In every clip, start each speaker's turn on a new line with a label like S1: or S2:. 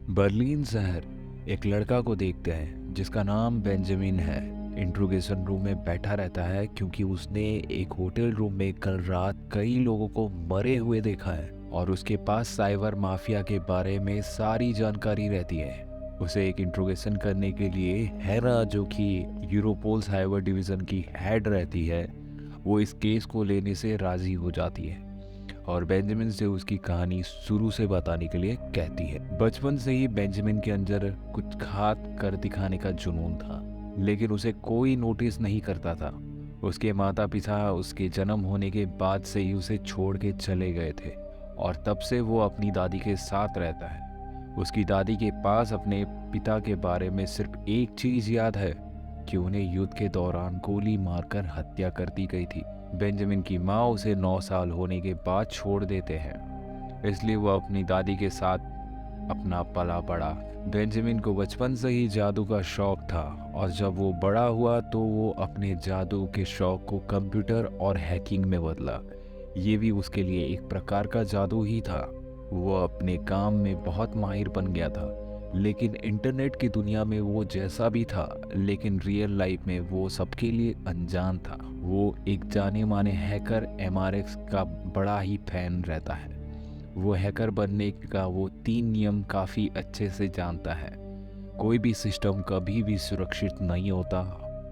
S1: Berlin शहर एक लड़का को देखते हैं जिसका नाम बेंजामिन है। इंट्रोगेशन रूम में बैठा रहता है क्योंकि उसने एक होटल रूम में कल रात कई लोगों को मरे हुए देखा है और उसके पास साइबर माफिया के बारे में सारी जानकारी रहती है। उसे एक इंट्रोगेशन करने के लिए हेरा, जो कि यूरोपोल साइबर डिवीजन की हेड रहती है, वो इस केस को लेने से राजी हो जाती है और बेंजामिन से उसकी कहानी शुरू से बताने के लिए कहती है। बचपन से ही बेंजामिन के अंदर कुछ खास कर दिखाने का जुनून था, लेकिन उसे कोई नोटिस नहीं करता था। उसके माता पिता उसके जन्म होने के बाद से ही उसे छोड़ के चले गए थे और तब से वो अपनी दादी के साथ रहता है। उसकी दादी के पास अपने पिता के बारे में सिर्फ एक चीज याद है कि उन्हें युद्ध के दौरान गोली मारकर हत्या कर दी गई थी। बेंजामिन की माँ उसे 9 साल होने के बाद छोड़ देते हैं, इसलिए वो अपनी दादी के साथ अपना पला बड़ा। बेंजामिन को बचपन से ही जादू का शौक था और जब वो बड़ा हुआ तो वो अपने जादू के शौक को कंप्यूटर और हैकिंग में बदला। ये भी उसके लिए एक प्रकार का जादू ही था। वो अपने काम में बहुत माहिर बन गया था, लेकिन इंटरनेट की दुनिया में वो जैसा भी था, लेकिन रियल लाइफ में वो सबके लिए अनजान था। वो एक जाने माने हैकर एमआरएक्स का बड़ा ही फैन रहता है। वो हैकर बनने का वो 3 नियम काफ़ी अच्छे से जानता है। कोई भी सिस्टम कभी भी सुरक्षित नहीं होता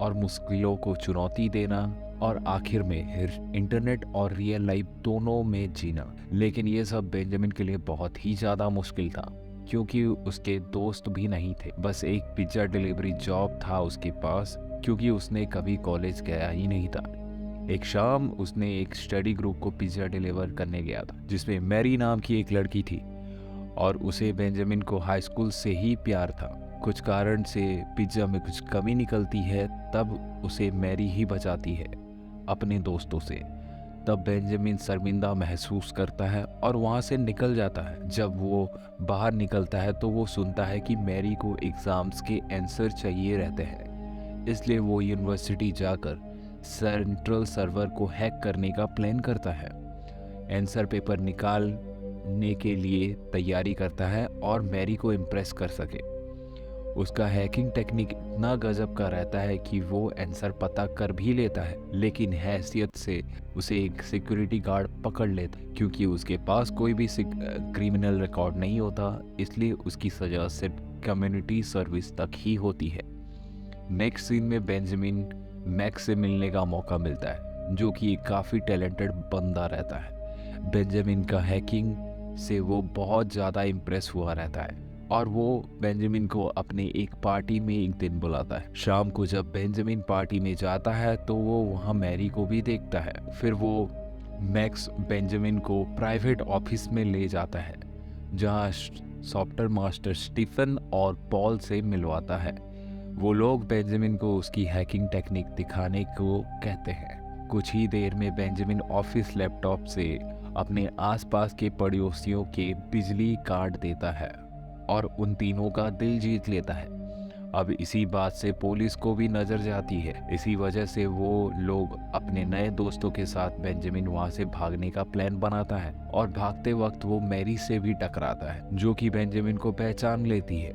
S1: और मुश्किलों को चुनौती देना और आखिर में इंटरनेट और रियल लाइफ दोनों में जीना। लेकिन ये सब बेंजामिन के लिए बहुत ही ज़्यादा मुश्किल था क्योंकि उसके दोस्त भी नहीं थे। बस एक पिज्ज़ा डिलीवरी जॉब था उसके पास क्योंकि उसने कभी कॉलेज गया ही नहीं था। एक शाम उसने एक स्टडी ग्रुप को पिज्ज़ा डिलीवर करने गया था जिसमें मैरी नाम की एक लड़की थी और उसे बेंजामिन को हाई स्कूल से ही प्यार था। कुछ कारण से पिज्ज़ा में कुछ कमी निकलती है, तब उसे मैरी ही बचाती है अपने दोस्तों से। तब बेंजामिन शर्मिंदा महसूस करता है और वहाँ से निकल जाता है। जब वो बाहर निकलता है तो वो सुनता है कि मैरी को एग्ज़ाम्स के आंसर चाहिए रहते हैं, इसलिए वो यूनिवर्सिटी जाकर सेंट्रल सर्वर को हैक करने का प्लान करता है। आंसर पेपर निकालने के लिए तैयारी करता है और मैरी को इम्प्रेस कर सके। उसका हैकिंग टेक्निक इतना गजब का रहता है कि वो आंसर पता कर भी लेता है, लेकिन हैसियत से उसे एक सिक्योरिटी गार्ड पकड़ लेता है क्योंकि उसके पास कोई भी क्रिमिनल रिकॉर्ड नहीं होता, इसलिए उसकी सज़ा सिर्फ कम्युनिटी सर्विस तक ही होती है। नेक्स्ट सीन में बेंजामिन मैक्स से मिलने का मौका मिलता है, जो कि एक काफ़ी टैलेंटेड बंदा रहता है। बेंजामिन का हैकिंग से वो बहुत ज़्यादा इम्प्रेस हुआ रहता है और वो बेंजामिन को अपने एक पार्टी में एक दिन बुलाता है। शाम को जब बेंजामिन पार्टी में जाता है तो वो वहाँ मैरी को भी देखता है। फिर वो मैक्स बेंजामिन को प्राइवेट ऑफिस में ले जाता है जहाँ सॉफ्टवेयर मास्टर स्टीफन और पॉल से मिलवाता है। वो लोग बेंजामिन को उसकी हैकिंग टेक्निक दिखाने को कहते हैं। कुछ ही देर में बेंजामिन ऑफिस लैपटॉप से अपने आसपास के पड़ोसियों के बिजली काट देता है और उन तीनों का दिल जीत लेता है। अब इसी बात से पुलिस को भी नजर जाती है। इसी वजह से वो लोग अपने नए दोस्तों के साथ बेंजामिन वहां से भागने का प्लान बनाता है और भागते वक्त वो मैरी से भी टकराता है, जो कि बेंजामिन को पहचान लेती है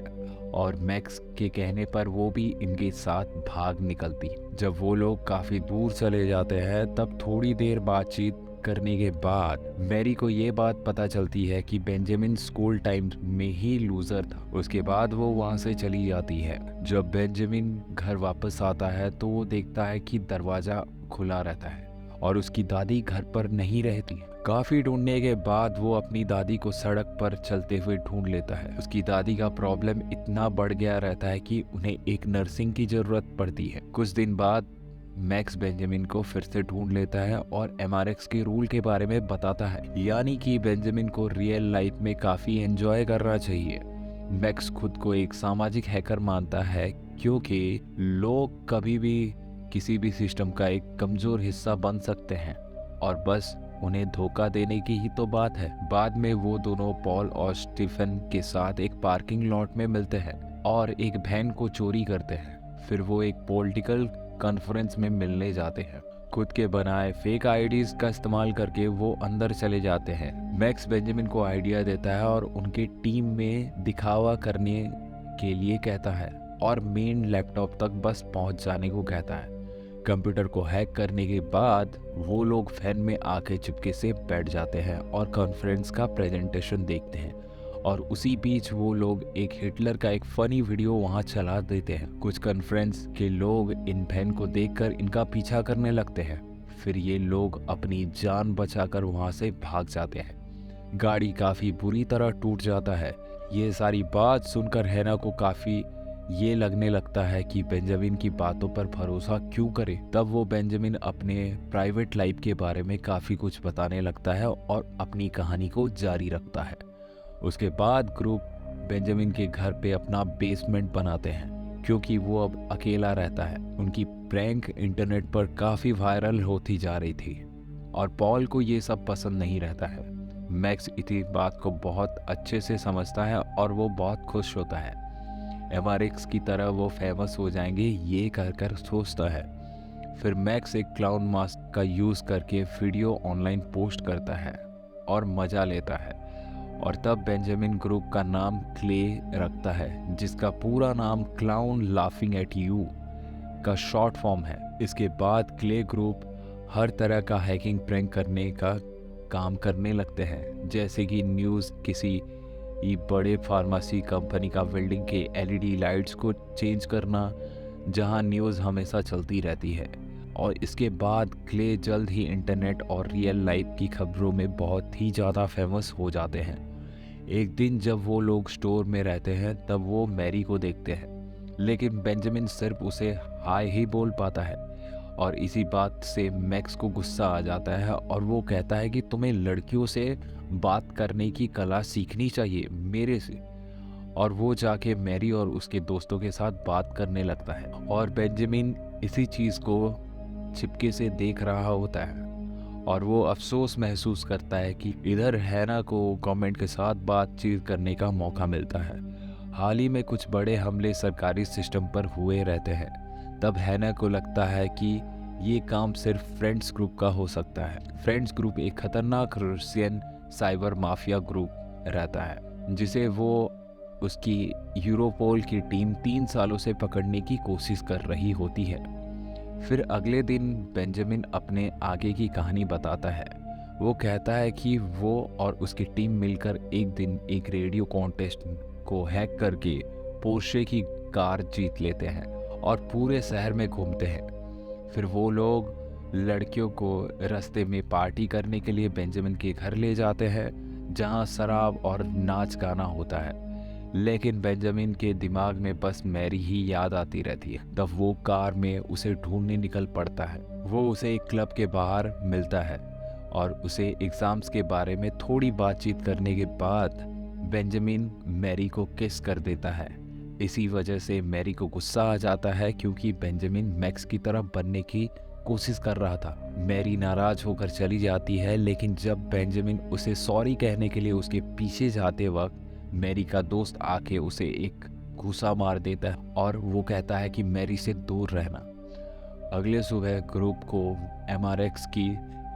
S1: और मैक्स के कहने पर वो भी इनके साथ भाग निकलती है। जब वो लोग काफी दूर चले जाते हैं तब थोड़ी देर बातचीत करने के बाद मैरी को ये बात पता चलती है कि बेंजामिन स्कूल टाइम में ही लूजर था। उसके बाद वो वहाँ से चली जाती है। जब बेंजामिन घर वापस आता है तो वो देखता है कि दरवाजा खुला रहता है और उसकी दादी घर पर नहीं रहती है। काफी ढूंढने के बाद वो अपनी दादी को सड़क पर चलते हुए ढूंढ लेता है। उसकी दादी का प्रॉब्लम इतना बढ़ गया रहता है कि उन्हें एक नर्सिंग की जरूरत पड़ती है। कुछ दिन बाद मैक्स बेंजामिन को फिर से ढूंढ लेता है और एमआरएक्स के रूल के बारे में बताता है, यानी कि बेंजामिन को रियल लाइफ में काफी एंजॉय करना चाहिए। मैक्स खुद को एक सामाजिक हैकर मानता है क्योंकि लोग कभी भी किसी भी सिस्टम का एक कमजोर हिस्सा बन सकते हैं और बस उन्हें धोखा देने की ही तो बात है। बाद में वो दोनों पॉल और स्टीफन के साथ एक पार्किंग लॉट में मिलते हैं और एक वैन को चोरी करते हैं। फिर वो एक पॉलिटिकल कॉन्फ्रेंस में मिलने जाते हैं खुद के बनाए फेक आईडीज का इस्तेमाल करके वो अंदर चले जाते हैं। मैक्स बेंजामिन को आइडिया देता है और उनके टीम में दिखावा करने के लिए कहता है और मेन लैपटॉप तक बस पहुंच जाने को कहता है। कंप्यूटर को हैक करने के बाद वो लोग फैन में आके चुपके से बैठ जाते हैं और कॉन्फ्रेंस का प्रेजेंटेशन देखते हैं। और उसी बीच वो लोग एक हिटलर का एक फनी वीडियो वहां चला देते हैं। कुछ कॉन्फ्रेंस के लोग इन फैन को देखकर इनका पीछा करने लगते हैं। फिर ये लोग अपनी जान बचाकर वहां से भाग जाते हैं। गाड़ी काफी बुरी तरह टूट जाता है। ये सारी बात सुनकर हैना को काफी ये लगने लगता है कि बेंजामिन की बातों पर भरोसा क्यों करे। तब वो बेंजामिन अपने प्राइवेट लाइफ के बारे में काफी कुछ बताने लगता है और अपनी कहानी को जारी रखता है। उसके बाद ग्रुप बेंजामिन के घर पे अपना बेसमेंट बनाते हैं क्योंकि वो अब अकेला रहता है। उनकी प्रैंक इंटरनेट पर काफी वायरल होती जा रही थी और पॉल को ये सब पसंद नहीं रहता है। मैक्स इसी बात को बहुत अच्छे से समझता है और वो बहुत खुश होता है। एमआरएक्स की तरह वो फेमस हो जाएंगे ये कहकर सोचता है। फिर मैक्स एक क्लाउन मास्क का यूज़ करके वीडियो ऑनलाइन पोस्ट करता है और मज़ा लेता है। और तब बेंजामिन ग्रुप का नाम क्ले रखता है, जिसका पूरा नाम क्लाउन लाफिंग एट यू का शॉर्ट फॉर्म है। इसके बाद क्ले ग्रुप हर तरह का हैकिंग प्रैंक करने का काम करने लगते हैं, जैसे कि न्यूज़ किसी बड़े फार्मेसी कंपनी का बिल्डिंग के एलईडी लाइट्स को चेंज करना, जहां न्यूज़ हमेशा चलती रहती है। और इसके बाद क्ले जल्द ही इंटरनेट और रियल लाइफ की खबरों में बहुत ही ज़्यादा फेमस हो जाते हैं। एक दिन जब वो लोग स्टोर में रहते हैं तब वो मैरी को देखते हैं, लेकिन बेंजामिन सिर्फ उसे हाय ही बोल पाता है। और इसी बात से मैक्स को गुस्सा आ जाता है और वो कहता है कि तुम्हें लड़कियों से बात करने की कला सीखनी चाहिए मेरे से। और वो जाके मैरी और उसके दोस्तों के साथ बात करने लगता है और बेंजामिन इसी चीज़ को छिपके से देख रहा होता है और वो अफसोस महसूस करता है कि इधर हैना को गवर्नमेंट के साथ बातचीत करने का मौका मिलता है। हाल ही में कुछ बड़े हमले सरकारी सिस्टम पर हुए रहते हैं। तब हैना को लगता है कि ये काम सिर्फ फ्रेंड्स ग्रुप का हो सकता है। फ्रेंड्स ग्रुप एक खतरनाक रशियन साइबर माफिया ग्रुप रहता है, जिसे वो उसकी यूरोपोल की टीम 3 सालों से पकड़ने की कोशिश कर रही होती है। फिर अगले दिन बेंजामिन अपने आगे की कहानी बताता है। वो कहता है कि वो और उसकी टीम मिलकर एक दिन एक रेडियो कॉन्टेस्ट को हैक करके पोर्शे की कार जीत लेते हैं और पूरे शहर में घूमते हैं। फिर वो लोग लड़कियों को रास्ते में पार्टी करने के लिए बेंजामिन के घर ले जाते हैं, जहां शराब और नाच गाना होता है। लेकिन बेंजामिन के दिमाग में बस मैरी ही याद आती रहती है। तब वो कार में उसे ढूंढने निकल पड़ता है। वो उसे एक क्लब के बाहर मिलता है और उसे एग्जाम्स के बारे में थोड़ी बातचीत करने के बाद बेंजामिन मैरी को किस कर देता है। इसी वजह से मैरी को गुस्सा आ जाता है क्योंकि बेंजामिन मैक्स की तरह बनने की कोशिश कर रहा था। मैरी नाराज होकर चली जाती है, लेकिन जब बेंजामिन उसे सॉरी कहने के लिए उसके पीछे जाते वक्त मैरी का दोस्त आके उसे एक घूसा मार देता है और वो कहता है कि मैरी से दूर रहना। अगले सुबह ग्रुप को एमआरएक्स की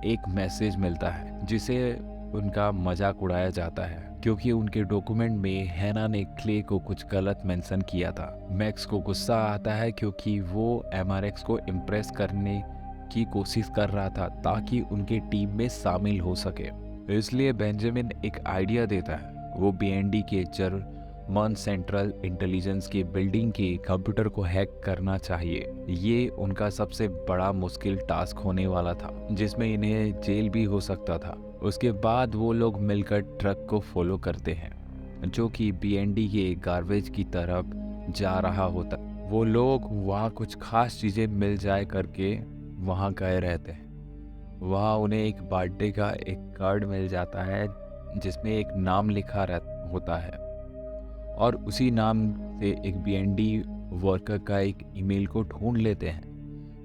S1: एक मैसेज मिलता है, जिसे उनका मजाक उड़ाया जाता है क्योंकि उनके डॉक्यूमेंट में हैना ने क्ले को कुछ गलत मेंशन किया था। मैक्स को गुस्सा आता है क्योंकि वो एमआरएक्स को इम्प्रेस करने की कोशिश कर रहा था ताकि उनके टीम में शामिल हो सके। इसलिए बेंजामिन एक आइडिया देता है। वो बीएनडी के जर्मन सेंट्रल इंटेलिजेंस के बिल्डिंग के कंप्यूटर को हैक करना चाहिए। ये उनका सबसे बड़ा मुश्किल टास्क होने वाला था, जिसमें इन्हें जेल भी हो सकता था। उसके बाद वो लोग मिलकर ट्रक को फॉलो करते हैं जो कि बीएनडी के गार्बेज की तरफ जा रहा होता। वो लोग वहाँ कुछ खास चीज़ें मिल जाए करके वहाँ गए रहते हैं। वहाँ उन्हें एक बर्थडे का एक कार्ड मिल जाता है जिसमें एक नाम लिखा होता है और उसी नाम से एक बीएनडी वर्कर का एक ईमेल को ढूंढ लेते हैं।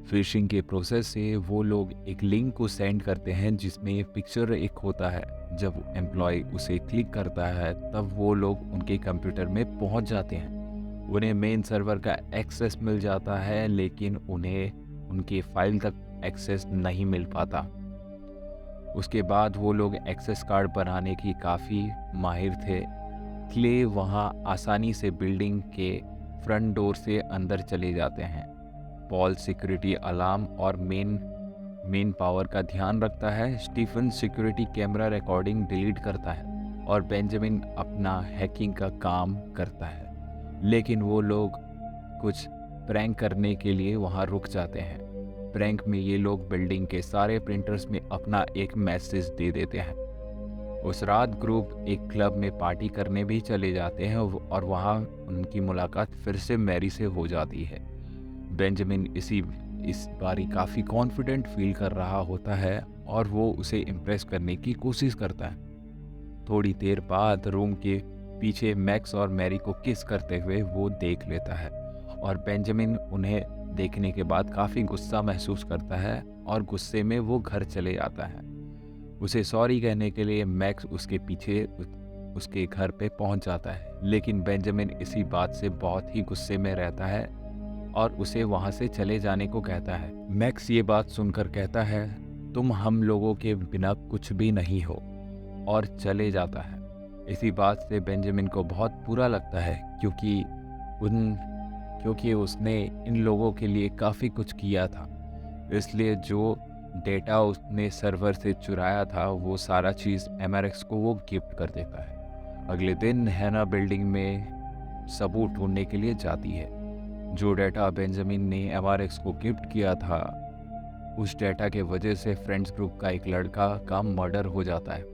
S1: फिशिंग के प्रोसेस से वो लोग एक लिंक को सेंड करते हैं जिसमें पिक्चर एक होता है। जब एम्प्लॉय उसे क्लिक करता है तब वो लोग उनके कंप्यूटर में पहुंच जाते हैं। उन्हें मेन सर्वर का एक्सेस मिल जाता है, लेकिन उन्हें उनके फाइल तक एक्सेस नहीं मिल पाता। उसके बाद वो लोग एक्सेस कार्ड बनाने की काफ़ी माहिर थे। क्ले वहाँ आसानी से बिल्डिंग के फ्रंट डोर से अंदर चले जाते हैं। पॉल सिक्योरिटी अलार्म और मेन पावर का ध्यान रखता है। Stephen security camera recording delete करता है और बेंजामिन अपना हैकिंग का काम करता है। लेकिन वो लोग कुछ प्रैंक करने के लिए वहाँ रुक जाते हैं। प्रैंक में ये लोग बिल्डिंग के सारे प्रिंटर्स में अपना एक मैसेज दे देते हैं। उस रात ग्रुप एक क्लब में पार्टी करने भी चले जाते हैं और वहाँ उनकी मुलाकात फिर से मैरी से हो जाती है। बेंजामिन इस बारी काफ़ी कॉन्फिडेंट फील कर रहा होता है और वो उसे इम्प्रेस करने की कोशिश करता है। थोड़ी देर बाद रूम के पीछे मैक्स और मैरी को किस करते हुए वो देख लेता है और बेंजामिन उन्हें देखने के बाद काफ़ी गुस्सा महसूस करता है और गुस्से में वो घर चले जाता है। उसे सॉरी कहने के लिए मैक्स उसके पीछे उसके घर पे पहुंच जाता है, लेकिन बेंजामिन इसी बात से बहुत ही गुस्से में रहता है और उसे वहां से चले जाने को कहता है। मैक्स ये बात सुनकर कहता है, तुम हम लोगों के बिना कुछ भी नहीं हो, और चले जाता है। इसी बात से बेंजामिन को बहुत बुरा लगता है क्योंकि उसने इन लोगों के लिए काफ़ी कुछ किया था। इसलिए जो डेटा उसने सर्वर से चुराया था वो सारा चीज़ एमआरएक्स को वो गिफ्ट कर देता है। अगले दिन हैना बिल्डिंग में सबूत ढूंढने के लिए जाती है। जो डेटा बेंजामिन ने एमआरएक्स को गिफ्ट किया था, उस डेटा के वजह से फ्रेंड्स ग्रुप का एक लड़का का मर्डर हो जाता है।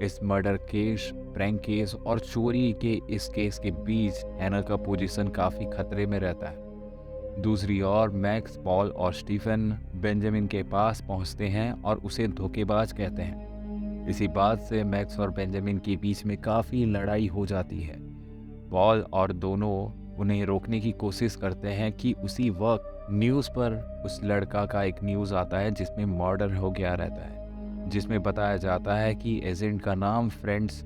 S1: इस मर्डर केस, प्रैंक केस और चोरी के इस केस के बीच हैना का पोजीशन काफ़ी खतरे में रहता है। दूसरी ओर मैक्स, पॉल और स्टीफन बेंजामिन के पास पहुंचते हैं और उसे धोखेबाज कहते हैं। इसी बात से मैक्स और बेंजामिन के बीच में काफ़ी लड़ाई हो जाती है। पॉल और दोनों उन्हें रोकने की कोशिश करते हैं कि उसी वक्त न्यूज़ पर उस लड़का का एक न्यूज़ आता है जिसमें मर्डर हो गया रहता है, जिसमें बताया जाता है कि एजेंट का नाम फ्रेंड्स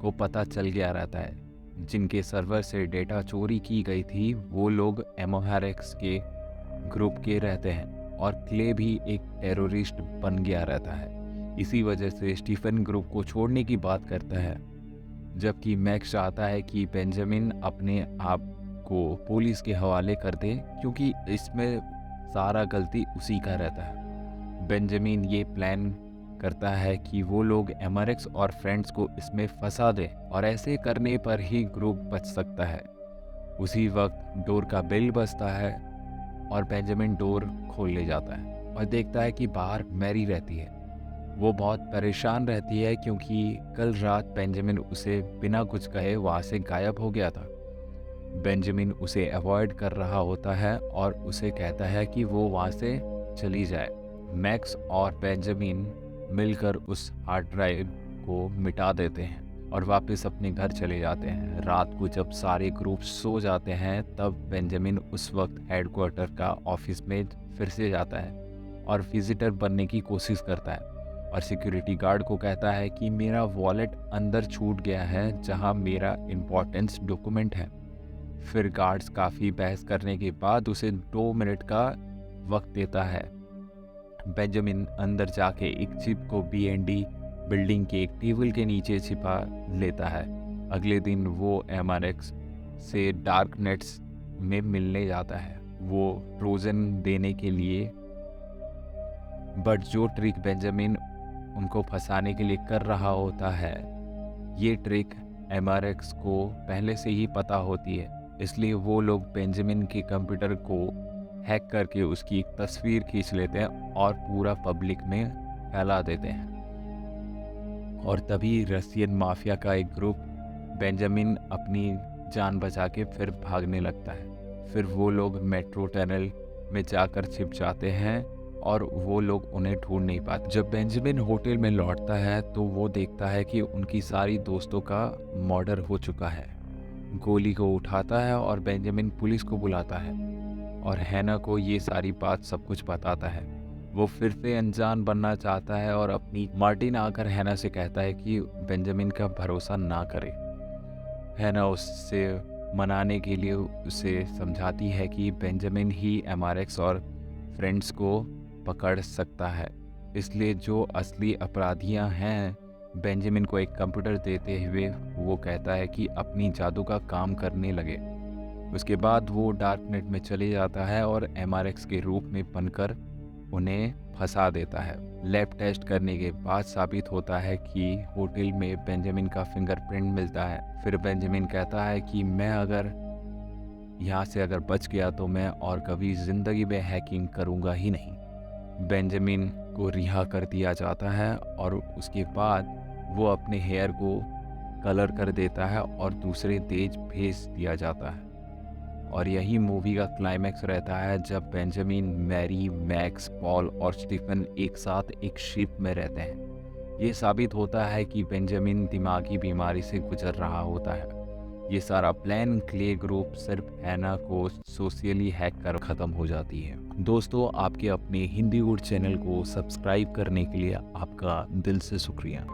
S1: को पता चल गया रहता है। जिनके सर्वर से डेटा चोरी की गई थी वो लोग एमआरएक्स के ग्रुप के रहते हैं और क्ले भी एक टेररिस्ट बन गया रहता है। इसी वजह से स्टीफन ग्रुप को छोड़ने की बात करता है, जबकि मैक्स चाहता है कि बेंजामिन अपने आप को पुलिस के हवाले कर दे क्योंकि इसमें सारा गलती उसी का रहता है। बेंजामिन ये प्लान करता है कि वो लोग एमआरएक्स और फ्रेंड्स को इसमें फंसा दें और ऐसे करने पर ही ग्रुप बच सकता है। उसी वक्त डोर का बेल बजता है और बेंजामिन डोर खोल ले जाता है और देखता है कि बाहर मैरी रहती है। वो बहुत परेशान रहती है क्योंकि कल रात बेंजामिन उसे बिना कुछ कहे वहाँ से गायब हो गया था। बेंजामिन उसे अवॉइड कर रहा होता है और उसे कहता है कि वो वहाँ से चली जाए। मैक्स और बेंजामिन मिलकर उस हार्ड ड्राइव को मिटा देते हैं और वापस अपने घर चले जाते हैं। रात को जब सारे ग्रुप सो जाते हैं तब बेंजामिन उस वक्त हेडक्वार्टर का ऑफिस में फिर से जाता है और विजिटर बनने की कोशिश करता है और सिक्योरिटी गार्ड को कहता है कि मेरा वॉलेट अंदर छूट गया है जहां मेरा इम्पोर्टेंस डॉक्यूमेंट है। फिर गार्ड्स काफ़ी बहस करने के बाद उसे 2 मिनट का वक्त देता है। बेंजामिन अंदर जाके एक चिप को बीएनडी बिल्डिंग के एक टेबल के नीचे छिपा लेता है। अगले दिन वो एमआरएक्स से डार्क नेट्स में मिलने जाता है, वो ट्रोजन देने के लिए। बट जो ट्रिक बेंजामिन उनको फंसाने के लिए कर रहा होता है, ये ट्रिक एमआरएक्स को पहले से ही पता होती है। इसलिए वो लोग बेंजामिन के कंप्यूटर को हैक करके उसकी एक तस्वीर खींच लेते हैं और पूरा पब्लिक में फैला देते हैं। और तभी रशियन माफिया का एक ग्रुप बेंजामिन अपनी जान बचा के फिर भागने लगता है। फिर वो लोग मेट्रो टनल में जाकर छिप जाते हैं और वो लोग उन्हें ढूंढ नहीं पाते। जब बेंजामिन होटल में लौटता है तो वो देखता है कि उनकी सारी दोस्तों का मर्डर हो चुका है। गोली को उठाता है और बेंजामिन पुलिस को बुलाता है और हैना को ये सारी बात सब कुछ बताता है। वो फिर से अनजान बनना चाहता है और अपनी मार्टिन आकर हैना से कहता है कि बेंजामिन का भरोसा ना करे। हैना उससे मनाने के लिए उसे समझाती है कि बेंजामिन ही एमआरएक्स और फ्रेंड्स को पकड़ सकता है। इसलिए जो असली अपराधियां हैं, बेंजामिन को एक कंप्यूटर देते हुए वो कहता है कि अपनी जादू का काम करने लगे। उसके बाद वो डार्कनेट में चले जाता है और एमआरएक्स के रूप में बनकर उन्हें फंसा देता है। लैब टेस्ट करने के बाद साबित होता है कि होटल में बेंजामिन का फिंगरप्रिंट मिलता है। फिर बेंजामिन कहता है कि मैं अगर यहाँ से बच गया तो मैं और कभी ज़िंदगी में हैकिंग करूँगा ही नहीं। बेंजामिन को रिहा कर दिया जाता है और उसके बाद वो अपने हेयर को कलर कर देता है और दूसरे देश भेज दिया जाता है। और यही मूवी का क्लाइमैक्स रहता है जब बेंजामिन, मैरी, मैक्स, पॉल और स्टीफन एक साथ एक शिप में रहते हैं। ये साबित होता है कि बेंजामिन दिमागी बीमारी से गुजर रहा होता है। ये सारा प्लान क्ले ग्रुप सिर्फ हैना को सोशली हैक कर ख़त्म हो जाती है। दोस्तों, आपके अपने हिंदी वुड चैनल को सब्सक्राइब करने के लिए आपका दिल से शुक्रिया।